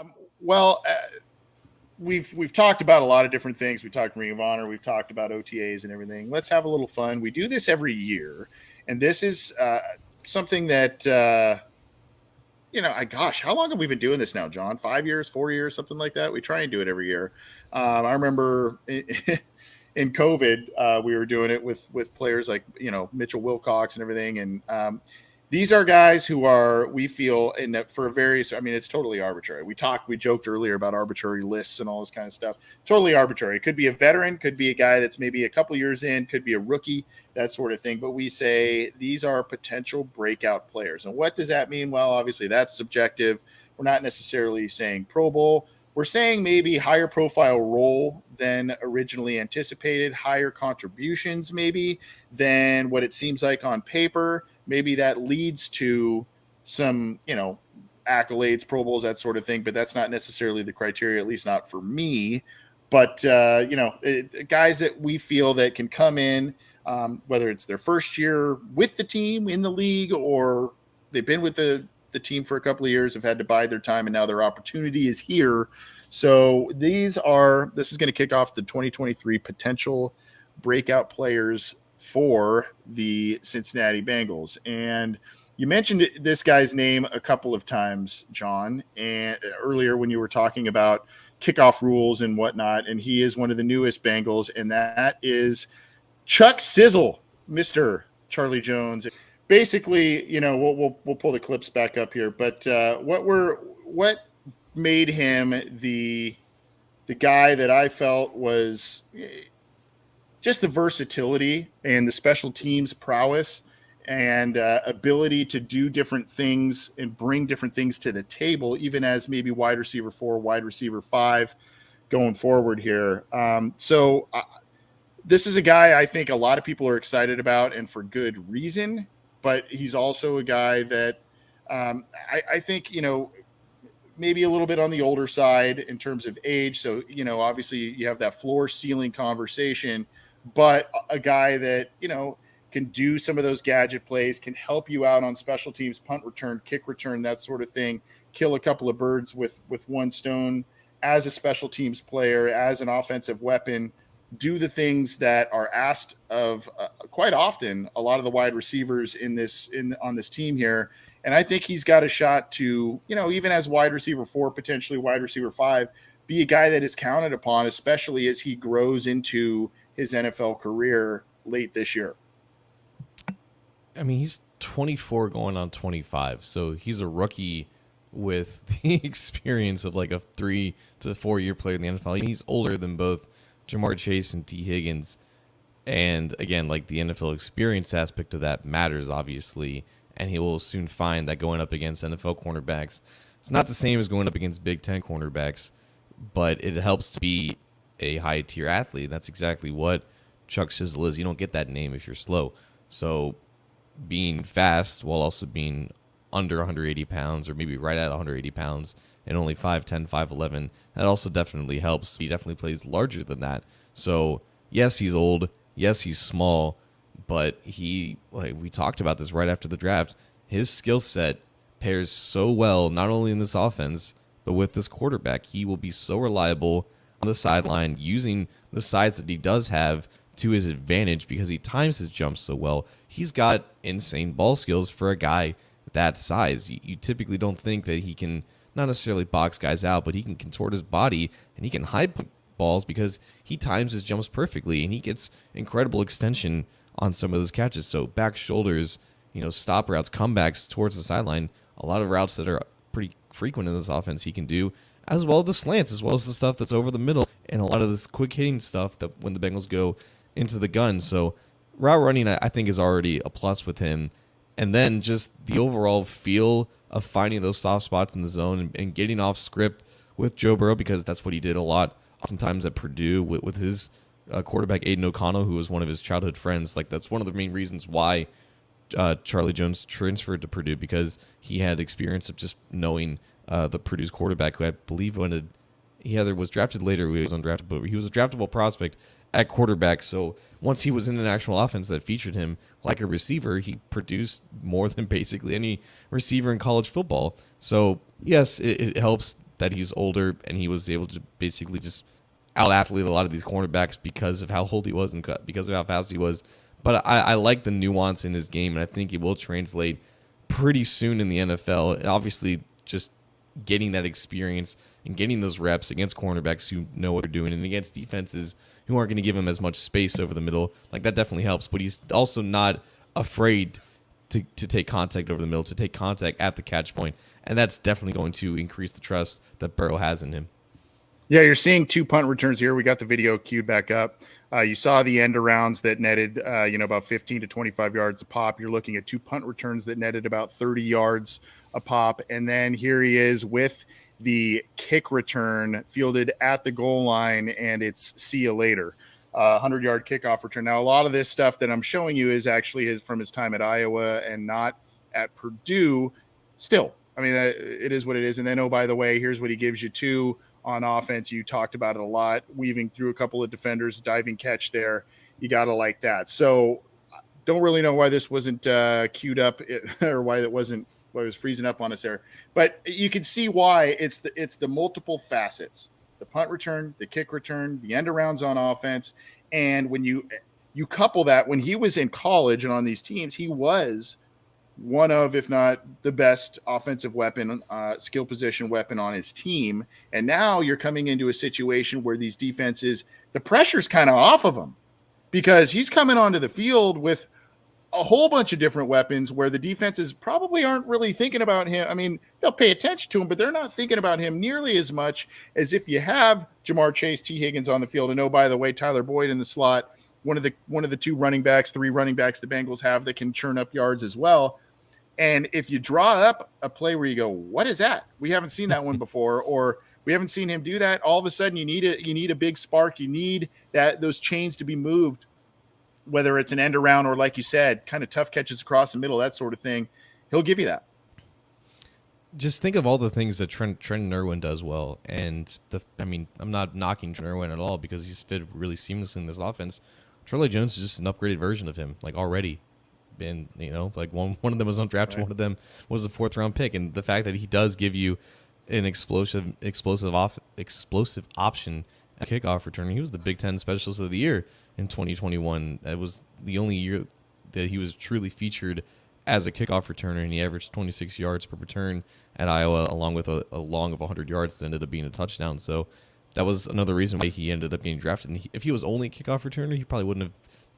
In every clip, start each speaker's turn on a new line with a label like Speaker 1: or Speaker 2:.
Speaker 1: Um, well, we've talked about a lot of different things. We talked Ring of Honor, we've talked about OTAs and everything. Let's have a little fun. We do this every year, and this is something that gosh, how long have we been doing this now, John? 5 years, 4 years, something like that. We try and do it every year. I remember in COVID, we were doing it with players like Mitchell Wilcox and everything, and these are guys who are, we feel, in that for various, I mean, it's totally arbitrary. We joked earlier about arbitrary lists and all this kind of stuff. Totally arbitrary. It could be a veteran, could be a guy that's maybe a couple years in, could be a rookie, that sort of thing. But we say these are potential breakout players. And what does that mean? Well, obviously that's subjective. We're not necessarily saying Pro Bowl. We're saying maybe higher profile role than originally anticipated, higher contributions maybe than what it seems like on paper. Maybe that leads to some, accolades, Pro Bowls, that sort of thing, but that's not necessarily the criteria, at least not for me. But, guys that we feel that can come in, whether it's their first year with the team in the league or they've been with the team for a couple of years, have had to bide their time, and now their opportunity is here. So this is going to kick off the 2023 potential breakout players for the Cincinnati Bengals. And you mentioned this guy's name a couple of times, John, and earlier when you were talking about kickoff rules and whatnot, and he is one of the newest Bengals, and that is Chuck Sizzle, Mr. Charlie Jones. Basically, we'll pull the clips back up here, but what made him the guy that I felt was just the versatility and the special teams prowess and ability to do different things and bring different things to the table, even as maybe wide receiver 4, wide receiver 5 going forward here. This is a guy I think a lot of people are excited about, and for good reason, but he's also a guy that I think, maybe a little bit on the older side in terms of age. So, obviously you have that floor ceiling conversation, but a guy that, can do some of those gadget plays, can help you out on special teams, punt return, kick return, that sort of thing, kill a couple of birds with one stone as a special teams player, as an offensive weapon, do the things that are asked of quite often a lot of the wide receivers on this team here. And I think he's got a shot to, even as wide receiver 4, potentially wide receiver 5, be a guy that is counted upon, especially as he grows into his NFL career late this year.
Speaker 2: I mean, he's 24 going on 25, so he's a rookie with the experience of like a 3 to 4 year player in the NFL. He's older than both Jamar Chase and T. Higgins. And again, like the NFL experience aspect of that matters, obviously. And he will soon find that going up against NFL cornerbacks, it's not the same as going up against Big Ten cornerbacks, but it helps to be a high-tier athlete. That's exactly what Chuck Sizzle is. You don't get that name if you're slow. So being fast while also being under 180 pounds or maybe right at 180 pounds and only 5'10", 5'11", that also definitely helps. He definitely plays larger than that. So, yes, he's old. Yes, he's small. But we talked about this right after the draft, his skill set pairs so well, not only in this offense, but with this quarterback. He will be so reliable on the sideline, using the size that he does have to his advantage because he times his jumps so well. He's got insane ball skills for a guy that size. You typically don't think that he can not necessarily box guys out, but he can contort his body and he can hide balls because he times his jumps perfectly and he gets incredible extension on some of those catches. So back shoulders, stop routes, comebacks towards the sideline, a lot of routes that are pretty frequent in this offense he can do, as well as the slants, as well as the stuff that's over the middle, and a lot of this quick hitting stuff that when the Bengals go into the gun. So route running, I think, is already a plus with him. And then just the overall feel of finding those soft spots in the zone and getting off script with Joe Burrow, because that's what he did a lot, oftentimes at Purdue with his quarterback Aiden O'Connell, who was one of his childhood friends. Like, that's one of the main reasons why Charlie Jones transferred to Purdue, because he had experience of just knowing the Purdue's quarterback, who I believe he either was drafted later or he was undrafted, but he was a draftable prospect at quarterback. So once he was in an actual offense that featured him like a receiver, he produced more than basically any receiver in college football. So yes, it helps that he's older and he was able to basically just out athlete a lot of these cornerbacks because of how old he was and because of how fast he was. But I like the nuance in his game, and I think it will translate pretty soon in the NFL. And obviously, just getting that experience and getting those reps against cornerbacks who know what they're doing and against defenses who aren't going to give him as much space over the middle, like that definitely helps. But he's also not afraid to take contact over the middle, to take contact at the catch point, and that's definitely going to increase the trust that Burrow has in him.
Speaker 1: Yeah, you're seeing 2 punt returns here. We got the video queued back up. You saw the end arounds that netted, about 15 to 25 yards a pop. You're looking at 2 punt returns that netted about 30 yards a pop. And then here he is with the kick return fielded at the goal line, and it's see you later. 100-yard kickoff return. Now, a lot of this stuff that I'm showing you is actually from his time at Iowa and not at Purdue. Still, I mean, it is what it is. And then, oh, by the way, here's what he gives you too. On offense, you talked about it a lot, weaving through a couple of defenders, diving catch there. You got to like that. So don't really know why this wasn't queued up or why it was freezing up on us there. But you can see why it's the multiple facets, the punt return, the kick return, the end arounds on offense. And when you couple that, when he was in college and on these teams, he was one of, if not the best offensive weapon, skill position weapon on his team. And now you're coming into a situation where these defenses, the pressure's kind of off of him because he's coming onto the field with a whole bunch of different weapons where the defenses probably aren't really thinking about him. I mean, they'll pay attention to him, but they're not thinking about him nearly as much as if you have Jamar Chase, T. Higgins on the field. And oh, by the way, Tyler Boyd in the slot, one of the 3 running backs the Bengals have that can churn up yards as well. And if you draw up a play where you go, what is that? We haven't seen that one before, or we haven't seen him do that. All of a sudden you need a big spark. You need those chains to be moved, whether it's an end around or, like you said, kind of tough catches across the middle, that sort of thing. He'll give you that.
Speaker 2: Just think of all the things that Trenton Irwin does well. And I'm not knocking Trenton Irwin at all because he's fit really seamlessly in this offense. Charlie Jones is just an upgraded version of him, like already. And like one of them was undrafted, right. One of them was a 4th round pick, and the fact that he does give you an explosive option at kickoff return. He was the Big Ten Specialist of the Year in 2021. That was the only year that he was truly featured as a kickoff returner, and he averaged 26 yards per return at Iowa, along with a long of 100 yards that ended up being a touchdown. So that was another reason why he ended up getting drafted. And if he was only a kickoff returner, he probably wouldn't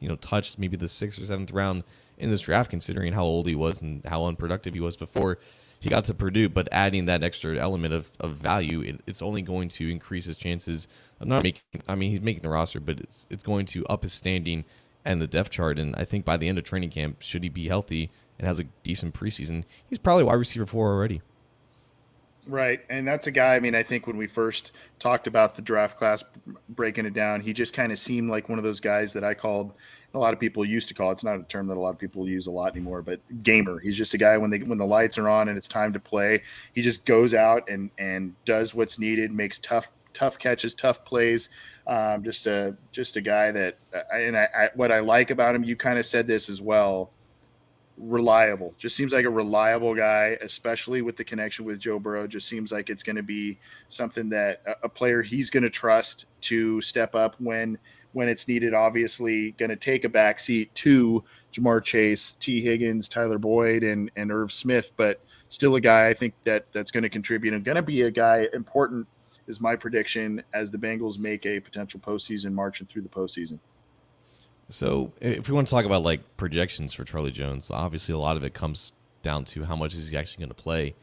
Speaker 2: have touched maybe the 6th or 7th round in this draft, considering how old he was and how unproductive he was before he got to Purdue. But adding that extra element of value, it's only going to increase his chances of not making. I mean, he's making the roster, but it's going to up his standing and the depth chart. And I think by the end of training camp, should he be healthy and has a decent preseason, he's probably wide receiver 4 already.
Speaker 1: Right. And that's a guy, I mean, I think when we first talked about the draft class, breaking it down, he just kind of seemed like one of those guys that I called, a lot of people used to call, it's not a term that a lot of people use a lot anymore, but gamer. He's just a guy when the lights are on and it's time to play, he just goes out and does what's needed, makes tough catches, tough plays. Just a guy that, what I like about him, you kind of said this as well, reliable. Just seems like a reliable guy, especially with the connection with Joe Burrow. Just seems like it's going to be something that a player he's going to trust to step up when it's needed. Obviously going to take a backseat to Jamar Chase, T. Higgins, Tyler Boyd, and Irv Smith, but still a guy I think that's going to contribute and going to be a guy important, is my prediction, as the Bengals make a potential postseason march and through the postseason.
Speaker 2: So if we want to talk about like projections for Charlie Jones, obviously a lot of it comes down to how much is he actually going to play.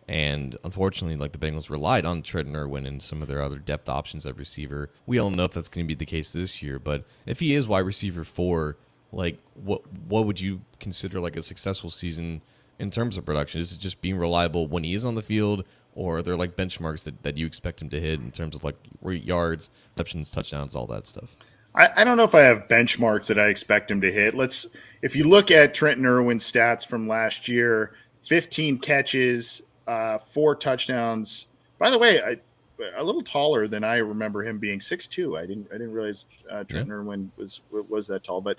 Speaker 2: And unfortunately, like the Bengals relied on Trenton Irwin and some of their other depth options at receiver. We don't know if that's going to be the case this year, but if he is wide receiver 4, like what would you consider like a successful season in terms of production? Is it just being reliable when he is on the field, or are there like benchmarks that you expect him to hit in terms of like yards, receptions, touchdowns, all that stuff?
Speaker 1: I don't know if I have benchmarks that I expect him to hit. If you look at Trenton Irwin's stats from last year, 15 catches, 4 touchdowns. By the way, a little taller than I remember him being. 6'2". I didn't realize
Speaker 2: Yeah.
Speaker 1: Trenton Irwin was that tall. But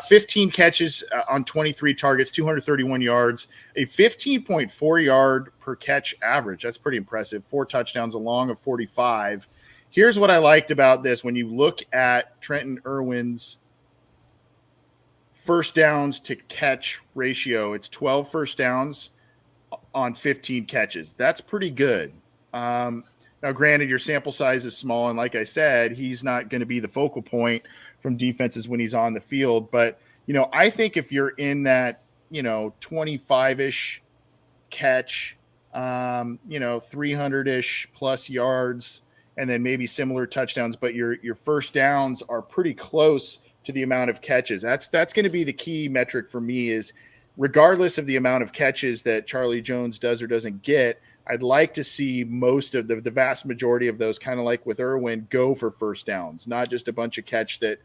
Speaker 1: 15 catches on 23 targets, 231 yards, a 15.4 yard per catch average. That's pretty impressive. 4 touchdowns, a long of 45. Here's what I liked about this. When you look at Trenton Irwin's first downs to catch ratio, it's 12 first downs on 15 catches. That's pretty good. Now, granted, your sample size is small, and like I said, he's not going to be the focal point from defenses when he's on the field. But, I think if you're in that, 25-ish catch, 300-ish plus yards, and then maybe similar touchdowns, but your first downs are pretty close to the amount of catches. That's going to be the key metric for me, is regardless of the amount of catches that Charlie Jones does or doesn't get, I'd like to see most of the vast majority of those, kind of like with Irwin, go for first downs, not just a bunch of catch that,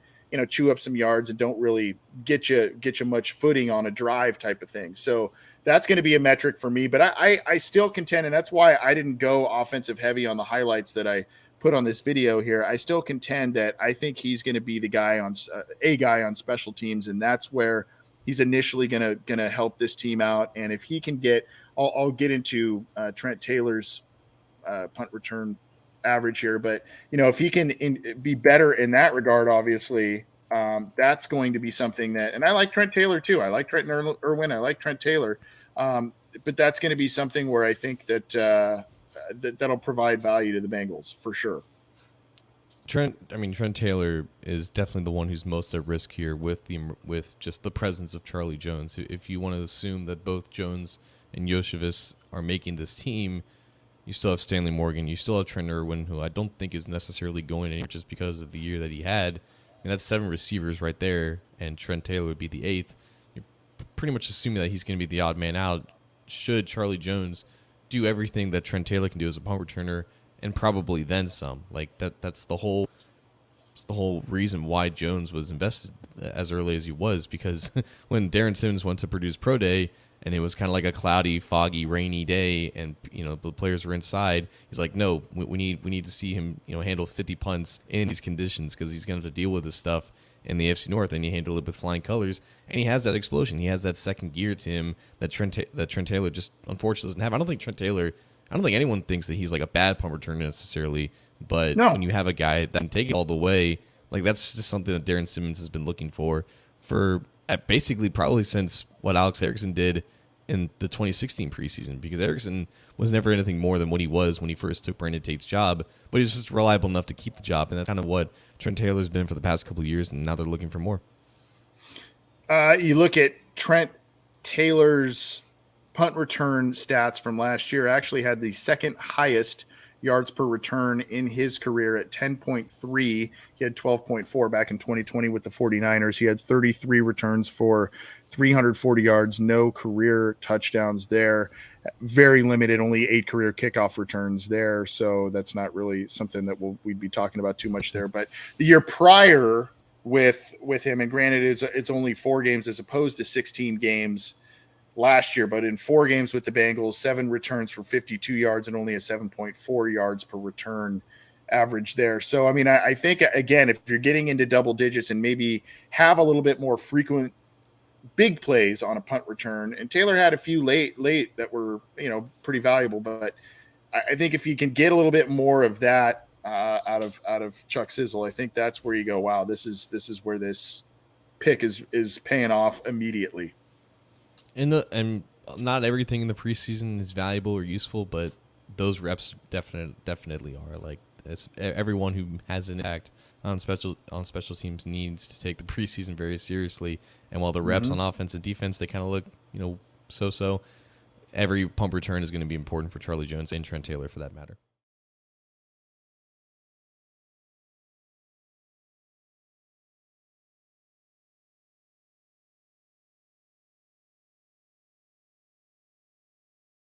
Speaker 1: chew up some yards and don't really get you much footing on a drive type of thing. So that's going to be a metric for me, but I still contend, and that's why I didn't go offensive heavy on the highlights that I put on this video here. I still contend that I think he's going to be the guy on special teams, and that's where he's initially going to help this team out. And if he can get, I'll get into Trent Taylor's punt return average here, but if he can be better in that regard, obviously, that's going to be something that. And I like Trent Taylor too. I like Trenton Irwin. I like Trent Taylor, but that's going to be something where I think that that'll provide value to the Bengals for sure.
Speaker 2: Trent Taylor is definitely the one who's most at risk here with just the presence of Charlie Jones. If you want to assume that both Jones and Yoshevich are making this team, you still have Stanley Morgan, you still have Trent Irwin, who I don't think is necessarily going anywhere just because of the year that he had. And that's 7 receivers right there, and Trent Taylor would be the 8th. You're pretty much assuming that he's going to be the odd man out. Should Charlie Jones do everything that Trent Taylor can do as a punt returner, and probably then some. Like that's the whole reason why Jones was invested as early as he was, because when Darren Simmons went to Purdue's pro day and it was kind of like a cloudy, foggy, rainy day, and the players were inside, he's like, no, we need to see him handle 50 punts in these conditions, because he's going to have to deal with this stuff in the AFC North, and he handled it with flying colors, and he has that explosion. He has that second gear to him that Trent Taylor just unfortunately doesn't have. I don't think anyone thinks that he's like a bad punt returner necessarily, but
Speaker 1: No.
Speaker 2: when you have a guy that can take it all the way, like that's just something that Darren Simmons has been looking for basically probably since what Alex Erickson did in the 2016 preseason, because Erickson was never anything more than what he was when he first took Brandon Tate's job, but he was just reliable enough to keep the job, and that's kind of what Trent Taylor's been for the past couple of years, and now they're looking for more.
Speaker 1: You look at Trent Taylor's punt return stats from last year, actually had the second highest yards per return in his career at 10.3. He had 12.4 back in 2020 with the 49ers. He had 33 returns for 340 yards, no career touchdowns there. Very limited, only 8 career kickoff returns there. So that's not really something that we'd be talking about too much there. But the year prior with him, and granted it's only 4 games as opposed to 16 games last year, but in 4 games with the Bengals, 7 returns for 52 yards and only a 7.4 yards per return average there. So, I mean, I think, again, if you're getting into double digits and maybe have a little bit more frequent big plays on a punt return, and Taylor had a few late that were, pretty valuable, but I think if you can get a little bit more of that out of Chuck Sizzle, I think that's where you go, wow, this is where this pick is paying off immediately.
Speaker 2: And not everything in the preseason is valuable or useful, but those reps definitely are. Like, everyone who has an impact on special teams needs to take the preseason very seriously. And while the reps on offense and defense, they kind of look so, every pump return is going to be important for Charlie Jones and Trent Taylor for that matter.